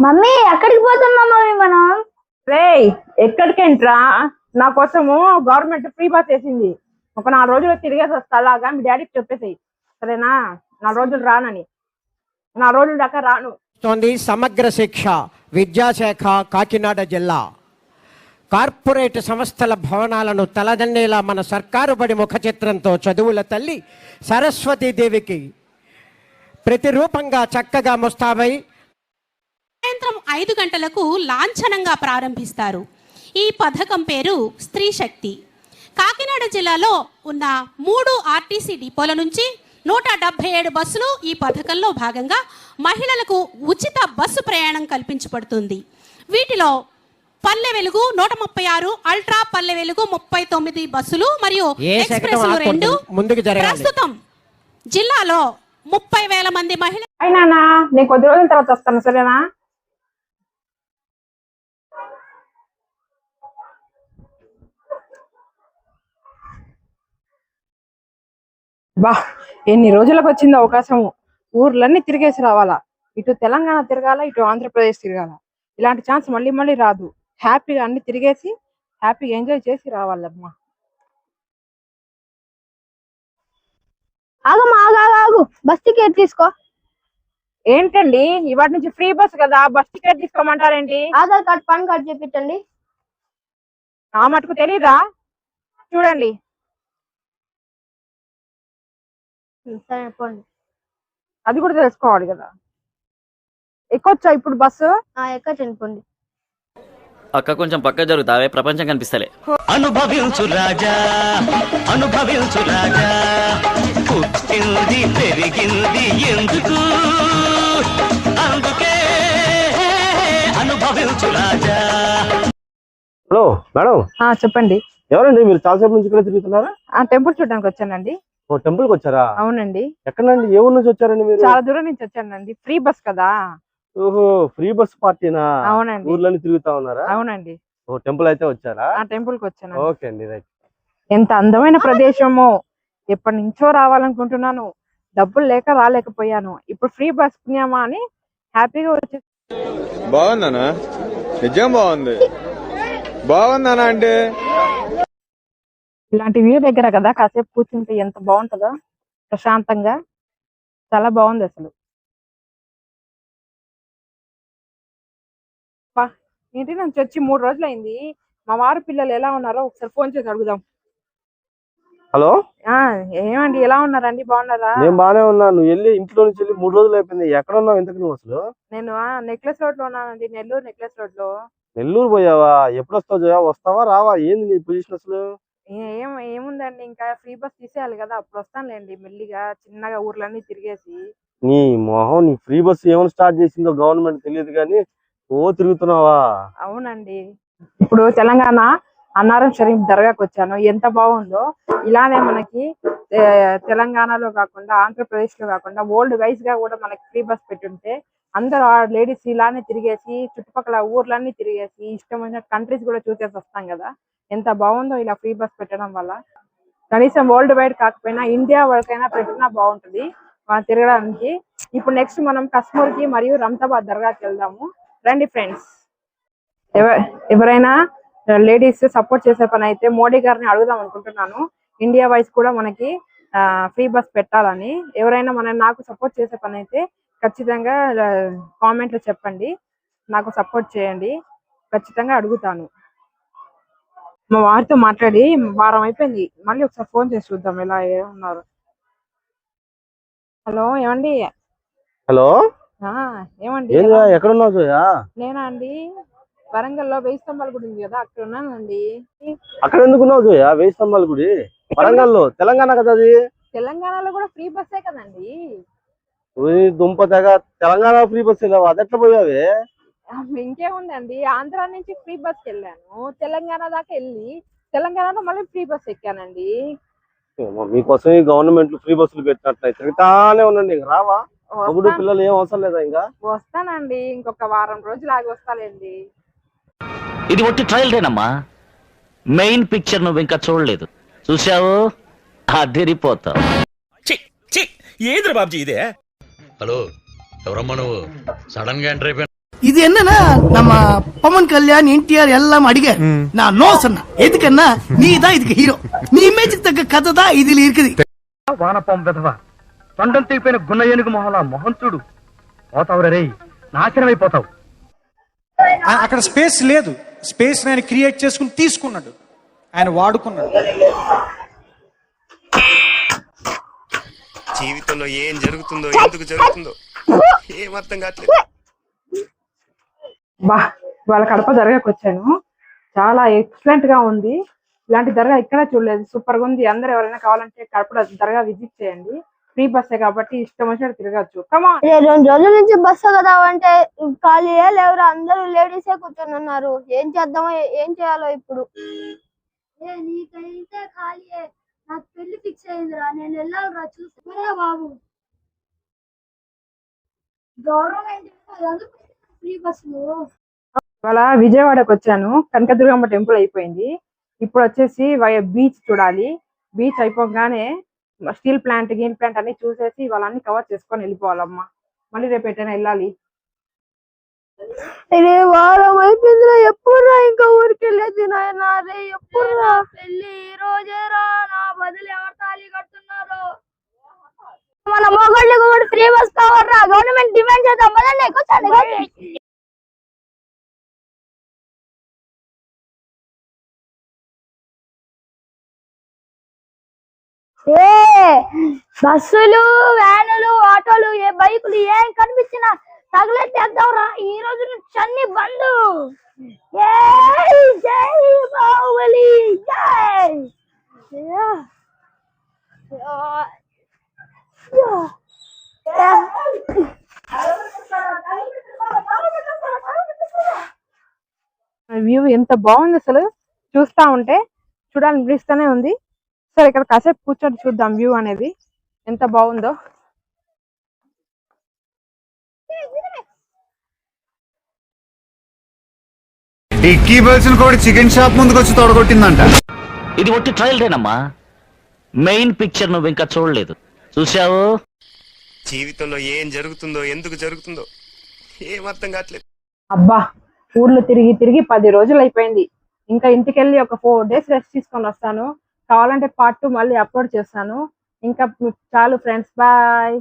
Mummy ఎక్కడికి పోతున్నాం mummy మనం? రే ఎక్కడికేంట్రా? నా కోసము గవర్నమెంట్ ఫ్రీ బస్ వేసింది. ఒక 4 రోజులు తిరిగేసి వస్తా. అలాగా మీ డాడీకి చెప్పేసాయి, సరేనా? 4 రోజులు రానని. 4 రోజుల దాకా రాను. సమగ్ర శిక్ష విద్యాశాఖ కాకినాడ జిల్లా కార్పొరేట్ సంస్థల భవనాలను తలదన్నేలా మన సర్కారు బడి ముఖ చిత్రంతో చదువుల తల్లి సరస్వతీదేవికి ప్రతిరూపంగా చక్కగా ముస్తాబై సాయంత్రం 5 గంటలకు లాంఛనంగా ప్రారంభిస్తారు. ఈ పథకం పేరు స్త్రీ శక్తి. కాకినాడ జిల్లాలో ఉన్న 3 ఆర్టీసీ డిపోల నుంచి 177 బస్సులు ఈ పథకంలో భాగంగా మహిళలకు ఉచిత బస్సు ప్రయాణం కల్పించబడుతుంది. వీటిలో పల్లె వెలుగు 136, అల్ట్రా పల్లె వెలుగు 39 బస్సులు మరియు ఎక్స్ప్రెస్ 2 ప్రస్తుతం జిల్లాలో 30,000 మంది మహిళలు. అయినా నేను కొద్ది రోజుల తర్వాత వస్తాను, సరేనా? బా, ఎన్ని రోజులకు వచ్చింది అవకాశము. ఊర్లన్నీ తిరిగేసి రావాలా. ఇటు తెలంగాణ తిరగాల, ఇటు ఆంధ్రప్రదేశ్ తిరగాల. ఇలాంటి ఛాన్స్ మళ్ళీ మళ్ళీ రాదు. హ్యాపీగా అన్ని తిరిగేసి హ్యాపీగా ఎంజాయ్ చేసి రావాలమ్మా. ఆగమ్మా, ఆగు, బస్ టికెట్ తీసుకో. ఏంటండి, ఇవాటి నుంచి ఫ్రీ బస్ కదా, బస్ టికెట్ తీసుకోమంటారేంటి? ఆధార్ కార్డ్, పాన్ కార్డ్ చూపించండి. నా మటుకు తెలీదా? చూడండి. సరే పోండి. అది కూడా తెలుసుకోవాలి కదా. ఎక్కొచ్చా ఇప్పుడు బస్సు? ఎక్కచండి, పోండి. అక్క కొంచెం పక్క జరుగుతావే, ప్రపంచం కనిపిస్తలే. అనుభవించు రాజా, అనుభవించు రాజా, పుట్టింది పెరిగింది ఎందుకు, అందుకే అనుభవించు రాజా. Hello madam. చెప్పండి. ఎవరండి మీరు? చాలాసేపు నుంచి ఇక్కడ తిరుగుతున్నారా? టెంపుల్ చూడడానికి వచ్చానండి. ఓ, టెంపుల్ కి వచ్చారా? అవునండి. ఎక్కడండి? ఏ ఊరు నుంచి వచ్చారండి మీరు? చాలా దూరం నుంచి వచ్చానండి. ఫ్రీ బస్ కదా. ఓహో, ఫ్రీ బస్ పార్టీనా? అవునండి. ఊర్లని తిరుగుతా ఉన్నారా? అవునండి. ఓ, టెంపుల్ అయితే వచ్చారా? టెంపుల్ కి వచ్చాను. ఓకే అండి, రైట్. ఎంత అందమైన ప్రదేశమో. ఎప్పటి నుంచో రావాలనుకుంటున్నాను, డబ్బులు లేక రాలేకపోయాను. ఇప్పుడు ఫ్రీ బస్ పుణ్యమా అని హ్యాపీగా వచ్చి. బాగుందనా? నిజం బాగుంది. బాగుందనా అంటే ఇలాంటి వ్యూ దగ్గర కదా కాసేపు కూర్చుంటే ఎంత బాగుంటుందో, ప్రశాంతంగా. చాలా బాగుంది అసలు. ఇంటి నుంచి వచ్చి 3 రోజులు అయింది. మా వారు పిల్లలు ఎలా ఉన్నారో ఒకసారి ఫోన్ చేసి అడుగుదాం. హలో. ఏమండి, ఎలా ఉన్నారండి? బాగున్నారా? నేను బాగానే ఉన్నాను. వెళ్ళి ఇంట్లో నుంచి వెళ్ళి 3 రోజులు అయిపోయింది. ఎక్కడ ఉన్నావు ఇంతకు నువ్వు అసలు? నేను నెక్లెస్ రోడ్ లో ఉన్నానండి, నెల్లూరు నెక్లెస్ రోడ్ లో. నెల్లూరు పోయావా? ఎప్పుడు వస్తావు జయా? వస్తావా రావా? ఏంది నీ పొజిషన్ అసలు? ఏముందండి, ఇంకా ఫ్రీ బస్ తీసేయాలి కదా, అప్పుడు వస్తానులేండి. మెల్లిగా చిన్నగా ఊర్లన్నీ తిరిగేసి. నీ మొహం, నీ ఫ్రీ బస్ ఏమైనా స్టార్ట్ చేసిందో గవర్నమెంట్ తెలియదు కానీ ఓ తిరుగుతున్నావా? అవునండి. ఇప్పుడు తెలంగాణ అన్నారం షరీఫ్ దర్గాకి వచ్చాను. ఎంత బాగుందో. ఇలానే మనకి తెలంగాణలో కాకుండా, ఆంధ్రప్రదేశ్ లో కాకుండా వరల్డ్ వైజ్ గా కూడా మనకి ఫ్రీ బస్ పెట్టుంటే అందరూ లేడీస్ ఇలానే తిరిగేసి చుట్టుపక్కల ఊర్లన్నీ తిరిగేసి ఇష్టమైన కంట్రీస్ కూడా చూసేసి వస్తాం కదా. ఎంత బాగుందో ఇలా ఫ్రీ బస్ పెట్టడం వల్ల. కనీసం వరల్డ్ వైడ్ కాకపోయినా ఇండియా వరకైనా పెట్టినా బాగుంటుంది తిరగడానికి. ఇప్పుడు నెక్స్ట్ మనం కశ్మీర్ కి మరియు రంతాబాద్ దర్గాకి వెళ్దాము. రండి ఫ్రెండ్స్. ఎవరైనా లేడీస్ సపోర్ట్ చేసే పని అయితే మోడీ గారిని అడుగుదాం అనుకుంటున్నాను. ఇండియా వైజ్ కూడా మనకి ఫ్రీ బస్ పెట్టాలని. ఎవరైనా నాకు సపోర్ట్ చేసే పని అయితే ఖచ్చితంగా కామెంట్లో చెప్పండి. నాకు సపోర్ట్ చేయండి, ఖచ్చితంగా అడుగుతాను. మా వారితో మాట్లాడి వారం అయిపోయింది. మళ్ళీ ఒకసారి ఫోన్ చేసి చూద్దాం ఎలా ఉన్నారు. హలో, ఏమండి? హలో. ఏమండి? ఎక్కడ ఉన్నావు జయా? నేనా అండి, వరంగల్లో 1000 స్తంభాల గుడి ఉంది కదా, అక్కడ ఉన్నానండి. అక్కడ ఎందుకున్నావు జయా? 1000 స్తంభాల గుడి వరంగల్లో, తెలంగాణ కదా అది. తెలంగాణలో కూడా ఫ్రీ బస్సే కదండి. దుంప తెగ, తెలంగాణ ఫ్రీ బస్ లేవా? అది ఎట్లా పోయావే? ఇంకేముందండి, ఆంధ్ర నుంచి ఫ్రీ బస్ వెళ్ళాను, తెలంగాణ దాకా వెళ్ళి తెలంగాణలో మళ్ళీ ఫ్రీ బస్ ఎక్కానండి. మీకోసం ఈ గవర్నమెంట్ ఫ్రీ బస్సులు పెట్టినట్లయి తిరుగుతానే ఉండండి. రావా? అప్పుడు పిల్లలు ఏం అవసరం లేదా? ఇంకా వస్తానండి, ఇంకొక వారం రోజులు ఆగి వస్తాలేండి. ఇది ఒట్టి ట్రయల్దేనమ్మా, మెయిన్ పిక్చర్ నువ్వు ఇంకా చూడలేదు. చూసావు, అదిరిపోతావు. ఏంద్ర బాబ్జీ ఇదే? హలో, ఎవరమ్మా నువ్వు? సడన్ గా ఎంటర్ అయిపోయినా. இது என்னன்னா நம்ம பவன் கல்யாண் என்டிஆர் எல்லாம் அடிக்க நான் நோ சொன்னேன் எதுக்குன்னா நீ தான் இதுக்கு ஹீரோ నీ ఇమేజ్ తగ్గ కథ దా ఇది இருக்குது వానపం విధవ తొండం తీపిన గున్న ఏనుగు మొహలా మొహం చూడు పోతావు రే నాశనమైపోతావు అక్కడ స్పేస్ లేదు స్పేస్ ఆయన క్రియేట్ చేసుకుని తీసుకున్నాడు ఆయన వాడుకున్నాడు జీవితంలో ఏం జరుగుతుందో ఎందుకు జరుగుతుందో ఏం అర్థం కావట్లేదు. బా వాళ్ళ కడప దర్గాకి వచ్చాను, చాలా ఎక్సలెంట్ గా ఉంది. ఇలాంటి దర్గా ఇక్కడ చూడలేదు, సూపర్ గా ఉంది. అందరు ఎవరైనా కావాలంటే కడప దర్గా విజిట్ చేయండి. ఫ్రీ బస్సే కాబట్టి ఇష్టం వచ్చినట్టు తిరగచ్చు. కమాన్. 2 రోజుల నుంచి బస్సు కదా అంటే ఖాళీయే లేవురా, అందరూ లేడీసే కూర్చొని ఉన్నారు. ఏం చేద్దామో ఏం చేయాలో ఇప్పుడు. నీకైతే ఖాళీయే, నాకు పెళ్లి ఫిక్స్ అయిందిరా, నేను వెళ్ళాలిరా. చూసుకురా బాబు, గవర్నమెంట్ ఫ్రీ బస్సులు. ఇవాళ విజయవాడకి వచ్చాను, కనకదుర్గమ్మ టెంపుల్ అయిపోయింది. ఇప్పుడు వచ్చేసి బీచ్ చూడాలి. బీచ్ అయిపోగానే స్టీల్ ప్లాంట్ గ్రీన్ ప్లాంట్ అన్ని చూసేసి వాళ్ళన్ని కవర్ చేసుకొని వెళ్ళిపోవాలమ్మా. మళ్ళీ రేపు ఎట్టైనా వెళ్ళాలి. ఇది వారం అయిపోయిందిరా, ఎప్పుడురా ఇంకా ఊరికి వెళ్ళేది నాయనా? రే ఎప్పుడురా పెళ్లి? ఈ రోజేరా, నా బదులు ఎవరు తాళి కడుతున్నారు? మన మొగళ్ళకి కూడా ఫ్రీ బస్ కావాలరా, గవర్నమెంట్ డిమాండ్ చేద్దాం. మళ్ళీ కూర్చోండి. బస్సులు, వ్యానులు, ఆటోలు, ఏ బైకులు ఏం కనిపించినా తగలెట్టేద్దాంరా. ఈ రోజు నుంచి అన్ని బంద్. జై బాహుబలి, జై. వ్యూ ఎంత బాగుంది అసలు, చూస్తా ఉంటే చూడాలనిపిస్తూనే ఉంది. సరే ఇక్కడ కాసేపు కూర్చొని చూద్దాం వ్యూ అనేది ఎంత బాగుందో. ఇక్కీ బల్సిన కూడా చికెన్ షాప్ ముందుకు వచ్చి తొడగొట్టిందంట. ఇది ఒట్టి ట్రయల్ రేనమ్మా, మెయిన్ పిక్చర్ నువ్వు ఇంకా చూడలేదు. చూసావు? జీవితంలో ఏం జరుగుతుందో ఎందుకు జరుగుతుందో ఏం అర్థం కావట్లేదు. అబ్బా, ఊర్లో తిరిగి తిరిగి 10 రోజులు అయిపోయింది. ఇంకా ఇంటికి వెళ్ళి ఒక 4 days రెస్ట్ తీసుకొని వస్తాను. కావాలంటే పార్ట్ 2 మళ్ళీ అప్లోడ్ చేస్తాను. ఇంకా చాలు ఫ్రెండ్స్, బాయ్.